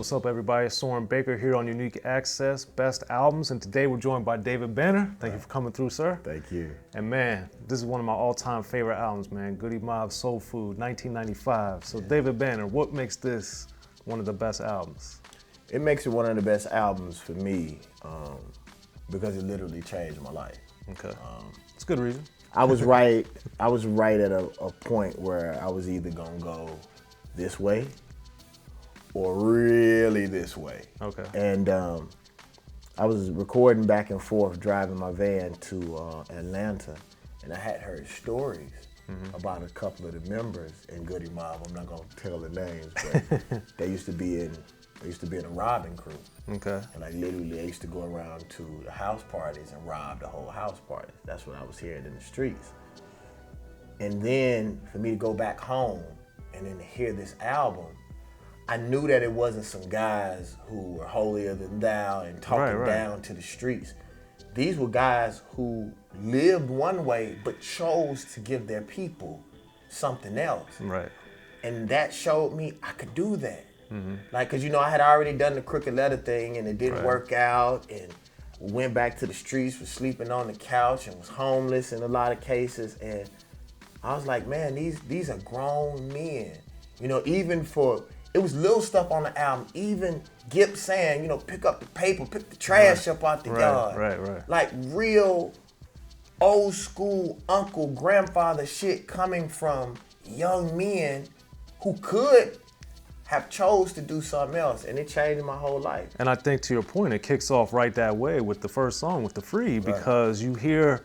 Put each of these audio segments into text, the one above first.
What's up, everybody? Soren Baker here on Unique Access, Best Albums, and today we're joined by David Banner. Thank you for coming through, sir. Thank you. And man, this is one of my all-time favorite albums, man. Goodie Mob, Soul Food, 1995. So David Banner, what makes this one of the best albums? It makes it one of the best albums for me because it literally changed my life. Okay, it's a good reason. I was right at a point where I was either gonna go this way or really this way. Okay. And I was recording back and forth, driving my van to Atlanta, and I had heard stories about a couple of the members in Goodie Mob. I'm not gonna tell the names, but they used to be in a robbing crew. Okay. And like literally they used to go around to the house parties and rob the whole house parties. That's what I was hearing in the streets. And then for me to go back home and then to hear this album, I knew that it wasn't some guys who were holier than thou and talking down to the streets. These were guys who lived one way but chose to give their people something else. Right. And that showed me I could do that. Like, cause I had already done the crooked letter thing and it didn't work out, and went back to the streets for sleeping on the couch and was homeless in a lot of cases. And I was like, man, these are grown men. Even for, it was little stuff on the album, even Gipp saying, pick up the paper, pick the trash up out the yard. Right. Like real old school uncle, grandfather shit coming from young men who could have chose to do something else, and it changed my whole life. And I think to your point, it kicks off right that way with the first song, with the Free, because you hear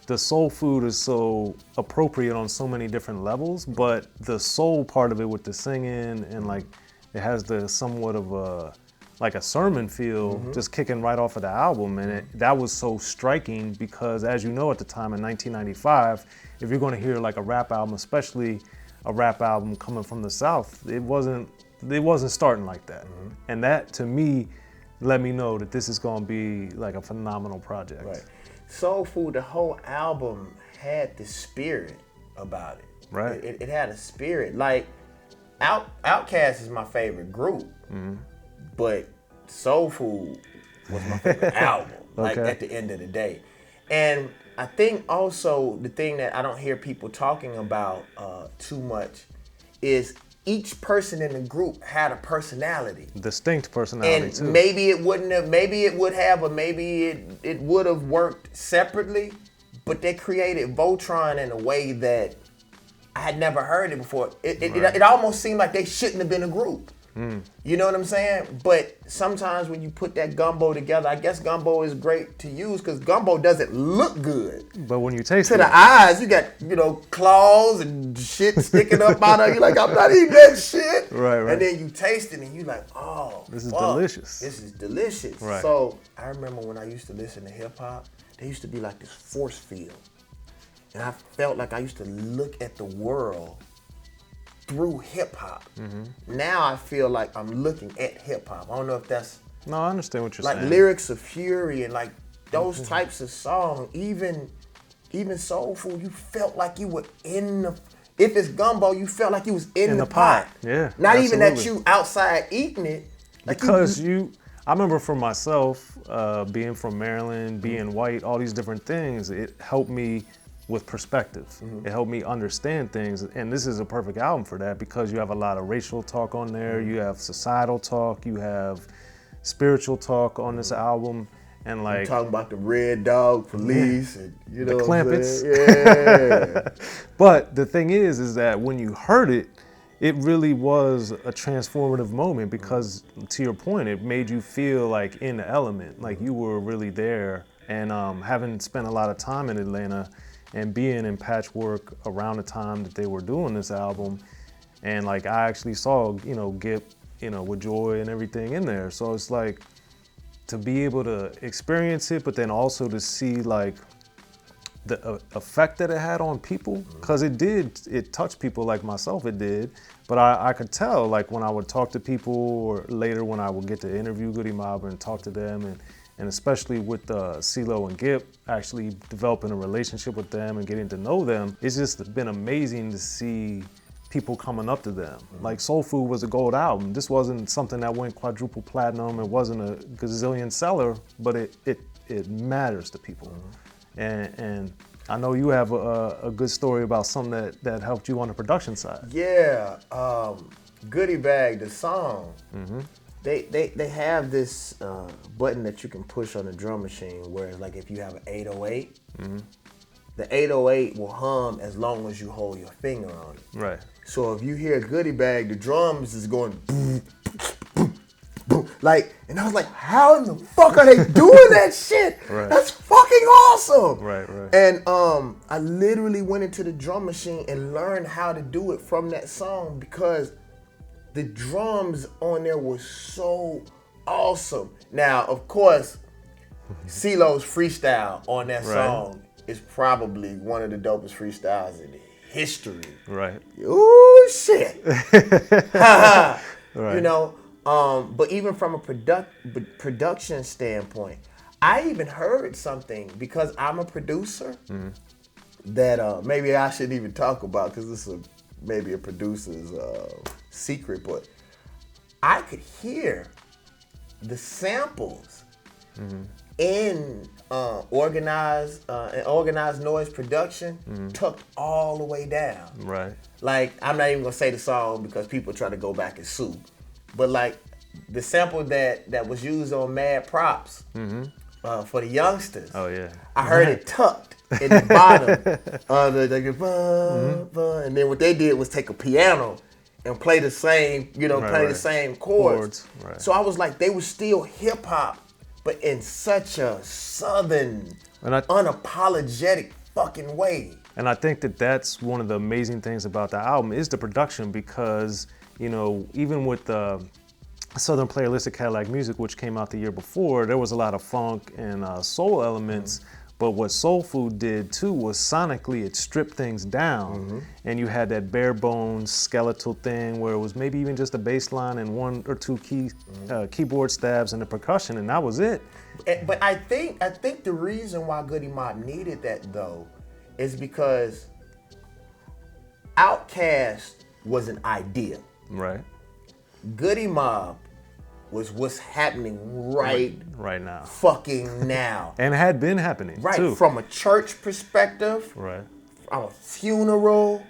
the soul food is so appropriate on so many different levels, but the soul part of it with the singing and like it has the somewhat of a like a sermon feel just kicking right off of the album, and that was so striking because, as you know, at the time in 1995, if you're going to hear like a rap album, especially a rap album coming from the South, it wasn't starting like that. And that to me let me know that this is going to be like a phenomenal project. Right. Soul Food, the whole album had the spirit about it. Right. It had a spirit. Like Outkast is my favorite group, but Soul Food was my favorite album. Like at the end of the day. And I think also the thing that I don't hear people talking about too much is each person in the group had a personality. Distinct personality, and too. Maybe it wouldn't have, maybe it would have, or maybe it would have worked separately, but they created Voltron in a way that I had never heard it before. It almost seemed like they shouldn't have been a group. You know what I'm saying? But sometimes when you put that gumbo together, I guess gumbo is great to use because gumbo doesn't look good. But when you taste to it, the eyes, you got, claws and shit sticking up out of you. Like, I'm not eating that shit. Right. And then you taste it and you like, oh, this is delicious. This is delicious. Right. So I remember when I used to listen to hip hop, there used to be like this force field. And I felt like I used to look at the world through hip hop. Now I feel like I'm looking at hip hop. I don't know if that's... No, I understand what you're saying. Like Lyrics of Fury and like those types of songs, even Soul Food, you felt like you were in the... If it's gumbo, you felt like you was in the pot. Yeah, Not absolutely. even that you outside eating it. Like because I remember for myself, being from Maryland, being white, all these different things, it helped me with perspective. It helped me understand things, and this is a perfect album for that because you have a lot of racial talk on there, you have societal talk, you have spiritual talk on this album, and like... You're talking about the Red Dog Police and, the Clampets. Yeah. But the thing is that when you heard it, it really was a transformative moment because, to your point, it made you feel like in the element, like you were really there. And having spent a lot of time in Atlanta and being in Patchwork around the time that they were doing this album, and like I actually saw, Gipp, with Joy and everything in there. So it's like to be able to experience it, but then also to see like the effect that it had on people, because it touched people like myself, it did. But I could tell, like when I would talk to people, or later when I would get to interview Goodie Mob and talk to them, and especially with CeeLo and Gipp, actually developing a relationship with them and getting to know them, it's just been amazing to see people coming up to them. Like Soul Food was a gold album. This wasn't something that went quadruple platinum. It wasn't a gazillion seller, but it matters to people. And I know you have a good story about something that helped you on the production side. Yeah, Goodie Bag, the song. They have this button that you can push on the drum machine, where like if you have an 808, the 808 will hum as long as you hold your finger on it. Right. So if you hear Goodie Bag, the drums is going boom, boom, boom, like, and I was like, how in the fuck are they doing that shit? Right. That's fucking awesome. Right, right. And I literally went into the drum machine and learned how to do it from that song, because the drums on there were so awesome. Now, of course, CeeLo's freestyle on that song is probably one of the dopest freestyles in history. Right. Ooh, shit. Right. You know, but even from a production standpoint, I even heard something, because I'm a producer, that maybe I shouldn't even talk about, because this is maybe a producer's secret, but I could hear the samples in organized noise production tucked all the way down. Right. Like, I'm not even gonna say the song because people try to go back and sue, but like the sample that was used on Mad Props for the youngsters. Oh yeah. I heard it tucked in the bottom of and then what they did was take a piano and play the same, the same chords. Right. So I was like, they were still hip hop, but in such a southern, unapologetic fucking way. And I think that's one of the amazing things about the album is the production, because, even with the Southern Playalistic Cadillac Music, which came out the year before, there was a lot of funk and soul elements. But what Soul Food did too was sonically it stripped things down, and you had that bare bones skeletal thing where it was maybe even just a bass line and one or two keyboard stabs and the percussion, and that was it. But I think the reason why Goodie Mob needed that though is because Outkast was an idea. Right. Goodie Mob was what's happening right now. Fucking now. And had been happening too. From a church perspective. Right. From a funeral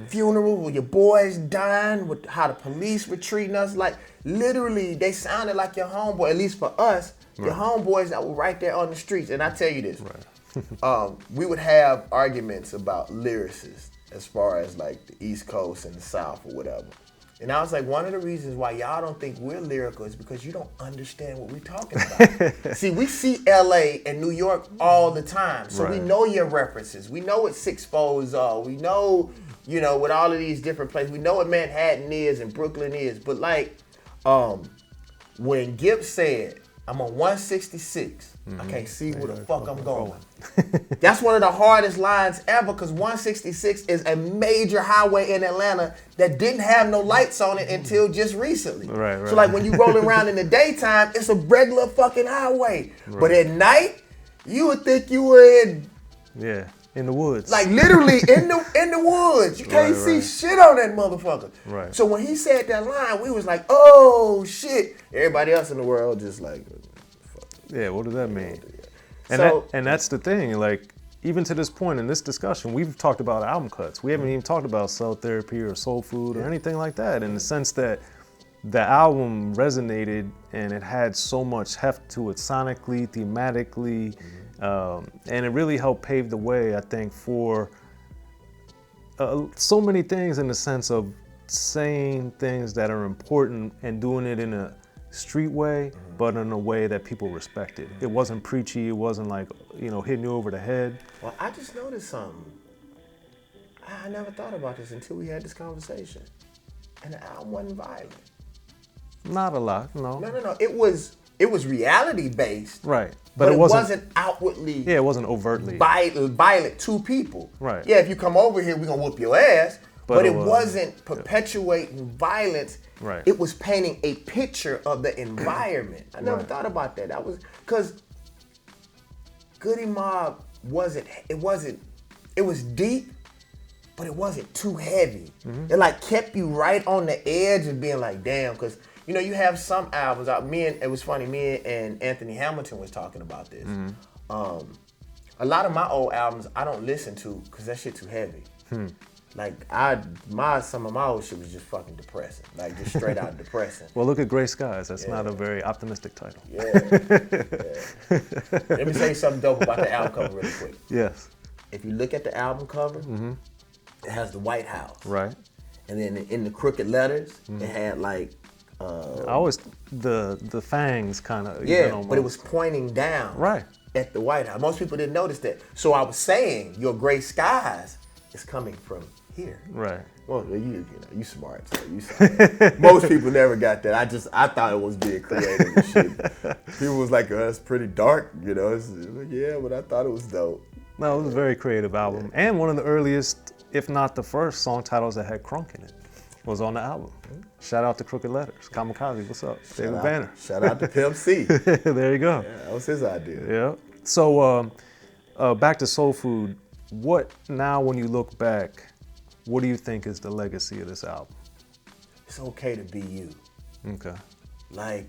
where your boys dying, with how the police were treating us. Like, literally, they sounded like your homeboy, at least for us, your homeboys that were right there on the streets. And I tell you this, we would have arguments about lyricists as far as like the East Coast and the South or whatever. And I was like, one of the reasons why y'all don't think we're lyrical is because you don't understand what we're talking about. See, we see LA and New York all the time. So we know your references. We know what Six Foes are. We know, what all of these different places. We know what Manhattan is and Brooklyn is. But like, when Gipp said, I'm on 166, I can't see where the fuck I'm going. That's one of the hardest lines ever, because 166 is a major highway in Atlanta that didn't have no lights on it until just recently. Right. So like when you rolling around in the daytime, it's a regular fucking highway. But at night, you would think you were in the woods. Like literally in the woods. You can't see shit on that motherfucker. Right. So when he said that line, we was like, oh shit. Everybody else in the world just like, yeah, what does that mean? And that's the thing, like, even to this point in this discussion, we've talked about album cuts. We haven't even talked about Cell Therapy or Soul Food or anything like that, in the sense that the album resonated and it had so much heft to it sonically, thematically, and it really helped pave the way, I think, for so many things, in the sense of saying things that are important and doing it in a street way, but in a way that people respected. It wasn't preachy, it wasn't like, hitting you over the head. Well, I just noticed something. I never thought about this until we had this conversation. And the album wasn't violent. Not a lot, no. No. It was reality based. Right. But it wasn't outwardly. Yeah, it wasn't overtly violent to people. Right. Yeah, if you come over here, we're gonna whoop your ass. But it wasn't perpetuating violence. Right. It was painting a picture of the environment. I never thought about that. That was because Goodie Mob it was deep, but it wasn't too heavy. It like kept you right on the edge of being like, damn, because you know, you have some albums out. It was funny, me and Anthony Hamilton was talking about this. A lot of my old albums I don't listen to because that shit too heavy. Like some of my old shit was just fucking depressing, like just straight out depressing. Well, look at Gray Skies. That's not a very optimistic title. Yeah. Let me say something dope about the album cover really quick. Yes. If you look at the album cover, it has the White House. Right. And then in the crooked letters, it had like. I always the fangs kind of. Yeah, but it was pointing down. Right. At the White House. Most people didn't notice that. So I was saying your gray skies is coming from here. Right. Well, you smart. So you smart. Most people never got that. I thought it was being creative and shit. People was like, oh, that's pretty dark, you know. Yeah, but I thought it was dope. No, it was a very creative album. And one of the earliest, if not the first, song titles that had crunk in it was on the album. Shout out to Crooked Letters. Kamikaze, what's up? David Banner. Shout out to Pimp C. There you go. Yeah, that was his idea. Yeah. So back to Soul Food. What now when you look back, what do you think is the legacy of this album? It's okay to be you. Okay. Like,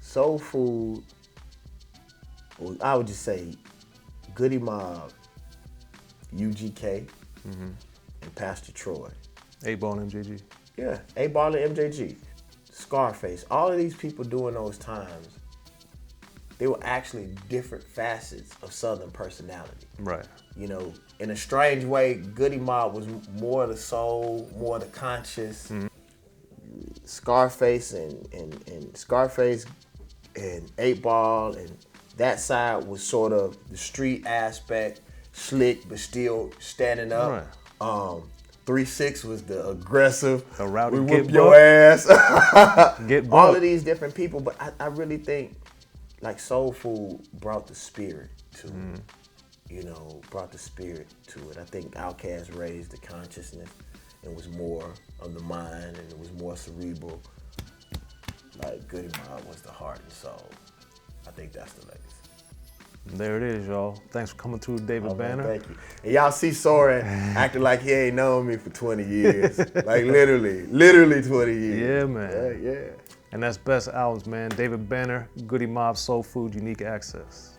Soul Food, I would just say Goodie Mob, UGK, and Pastor Troy. 8-Ball and MJG. Yeah, 8-Ball and MJG. Scarface, all of these people during those times, they were actually different facets of Southern personality. Right. You know, in a strange way, Goodie Mob was more the soul, more the conscious. Scarface and Scarface and 8-Ball and that side was sort of the street aspect, slick but still standing up. Right. 3-6 was the aggressive, the rowdy we Gipp whoop your ass. All of these different people, but I really think like Soul Food brought the spirit to it. You know, brought the spirit to it. I think Outkast raised the consciousness. It was more of the mind and it was more cerebral. Like Goodie Mob was the heart and soul. I think that's the legacy. There it is, y'all. Thanks for coming through, David Banner. Thank you. And y'all see Soren acting like he ain't known me for 20 years. Like literally 20 years. Yeah, man. Yeah. And that's best albums, man. David Banner, Goodie Mob, Soul Food, Unique Access.